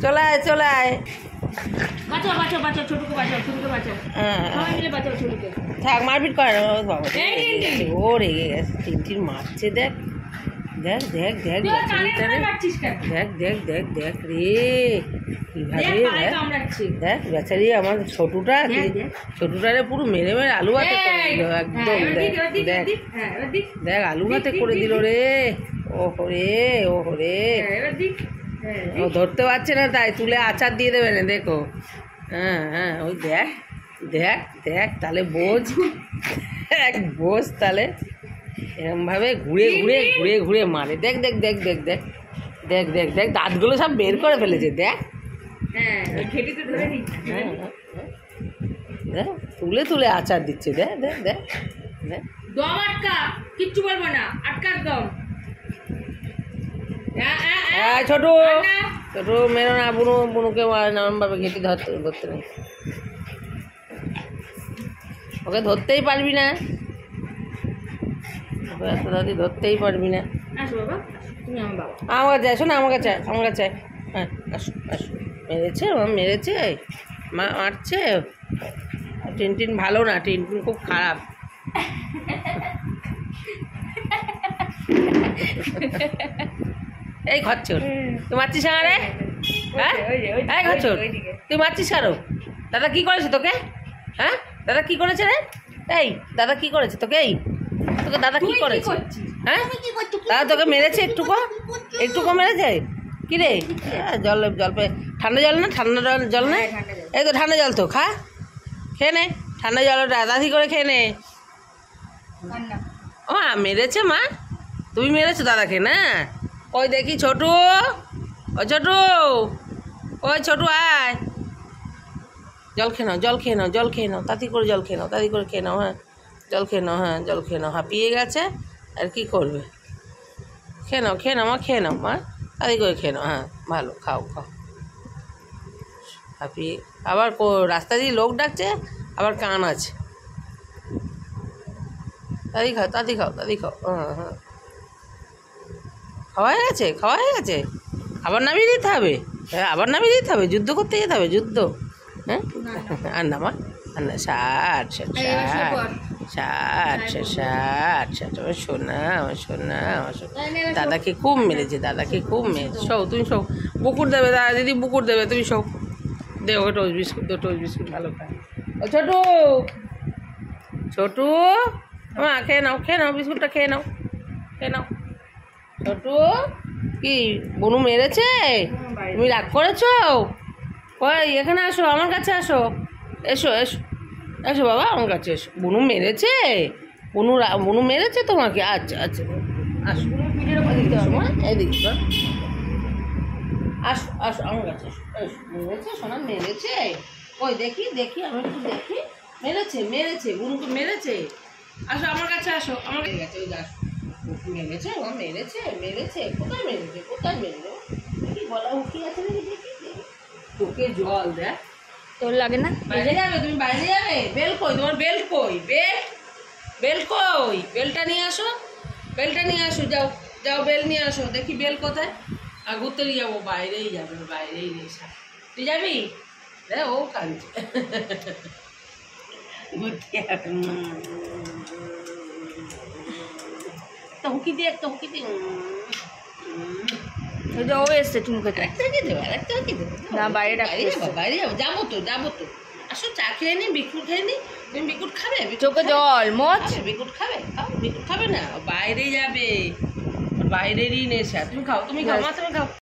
চলে আয় চলে আয়। বাঁচাও বাঁচাও বাঁচাও, ছোটকে বাঁচাও, ছোটকে বাঁচাও, সবাই মিলে বাঁচাও ছোটকে। থাক, মারপিট করে না বাবা। ও রেগে গেছে, টিনটিন মারছে। দেখ দেখ দেখ দেখ দেখ দেখ দেখ দেখ রে কিভাবে দেখ বেচারি আমার ছোটুটারে পুরো মেরে মেরে আলু ভাতে করে দিল একদম। দেখ দেখ আলু ভাতে করে দিল রে। ওহো রে ওহো রে, ও ধরতে পারছে না তাই তুলে আচার দিয়ে দেবে না। দেখো হ্যাঁ হ্যাঁ ওই দেখ দেখ দেখ তাহলে বোঝ, এক বোঝ তাহলে এরমভাবে ঘুরে ঘুরে ঘুরে ঘুরে মারে। দেখ দেখ দেখ দেখ দেখ দেখ দেখ দেখ দাঁতগুলো সব বের করে ফেলেছে। দেখ দেখ তুলে তুলে আচার দিচ্ছে। দেখ দেখ দেখ দেখ দম আটকা, কিচ্ছু বলবো না, আটকা দম। ছোট ছোট মেরো না, বুনু বুনুকে নামভাবে ঘেঁটি ধরতে ধরতে নেই, ওকে ধরতেই পারবি না, ওকে এত দাদি ধরতেই পারবি না। আমার কাছে আসো না, আমার কাছে আমার কাছে। হ্যাঁ আসো আসো। মেরেছে মা, মেরেছে মা, মারছে। টিনটিন ভালো না, টিনটিন খুব খারাপ। এই খচ্চর তুই মারছিস আরে, হ্যাঁ এই খচ্চর তুই মারছিস কারো? দাদা কি করেছে তোকে? হ্যাঁ দাদা কি করেছে রে? এই দাদা কি করেছে তোকে? এই তোকে দাদা কি করেছে? হ্যাঁ দাদা তোকে মেরেছে? একটুকো একটুকো মেরেছে? কি রে জল জল পে ঠান্ডা জল না, ঠান্ডা জল না, এই তো ঠান্ডা জল তো খা, খেয়ে নে ঠান্ডা জলটা দাদি করে খেয়ে নে। ও মেরেছে মা, তুমি মেরেছো দাদাকে না? ওই দেখি ছোটু, ওই ছোটু, ওই ছোটু আয় জল খেয়ে নাও, জল খেয়ে নাও, জল খেয়ে নাও, তাড়াতাড়ি করে জল খেয়ে নাও, তাড়াতাড়ি করে খেয়ে নাও। হ্যাঁ জল খেয়ে নাও, হ্যাঁ জল খেয়ে নাও, হাঁপিয়ে গেছে আর কি করবে। খেয়ে নাও খেয়ে নাও মা, খেয়ে নাও মা, তাড়াতাড়ি করে খেয়ে নাও। হ্যাঁ ভালো খাও খাও। হাঁপিয়ে আবার রাস্তা দিয়ে লোক ডাকছে, আবার কান আছে। তাড়াতাড়ি খাও তাড়াতাড়ি খাও তাড়াতাড়ি খাও। হ্যাঁ হ্যাঁ খাওয়া হয়ে গেছে, খাওয়া হয়ে গেছে, আবার নামিয়ে দিতে হবে। হ্যাঁ আবার নামিয়ে দিতে হবে, যুদ্ধ করতে যেতে হবে, যুদ্ধ। হ্যাঁ আর না মা আর না, ষাট ষাট ষাট ষাট ষাট ষাট আমার সোনা, আমার সোনা, আমার সোনা। দাদাকে খুব মেরেছে, দাদাকে খুব মেরেছে। শো তুমি শো, বুকুর দেবে দাদা দিদি, বুকুর দেবে, তুমি শো। দে ওকে টোস্ট বিস্কুট, দে টোস্ট বিস্কুট ভালো খায়। ও ছোটু ছোটু মা খেয়ে নাও, খেয়ে নাও বিস্কুটটা, খেয়ে নাও খেয়ে নাও। ছোটু কি বনু মেরেছে? তুমি রাগ করেছো? ওই এখানে আসো, আমার কাছে আসো, এসো এসো এসো বাবা আমার কাছে এসো। বনু মেরেছে? বনু মেরেছে তোমাকে? আচ্ছা আচ্ছা আসো, এদিকে আসো আসো আমার কাছে এসো। মেরেছে সোনা, মেরেছে? ওই দেখি দেখি আমি একটু দেখি। মেরেছে মেরেছে, বনুকে মেরেছে। আসো আমার কাছে আসো, আমার কাছে ওই আসো। মেরেছে ও মেরেছে মেরেছে, কোথায় মেরেছে কোথায় মেরেছে? দেখি গলা উঠি আছে নাকি দেখি। তোকে জল দেখ, তোর লাগে না? বাইরে যাবে তুমি, বাইরে যাবে? বেল কই তোমার? বেল কই? বেল বেল কই? বেলটা নিয়ে আসো, বেলটা নিয়ে আসো, যাও যাও বেল নিয়ে আসো। দেখি বেল কোথায়? আর ঘুরতে নিয়ে যাবো, বাইরেই যাবে, বাইরেই নেশা। তুই যাবি? দেখ ও কাঁদছে। একটা হুকি দিয়ে, একটা হুকি দিয়ে। ও এসছে চুমকে, একটা হুকি দেবে, আর একটা হুকি দেবে না, বাইরে বাইরে যাবো, বাইরে যাবো, যাবো তো যাবো তো। আসো চা খেয়ে নি, বিস্কুট খেয়ে নি। তুমি বিস্কুট খাবে? চোখে জল মোচ, বিস্কুট খাবে? খাও, বিস্কুট খাবে না? বাইরে যাবে, বাইরেরই নেশা। তুমি খাও, তুমি খাও মা, তুমি খাও।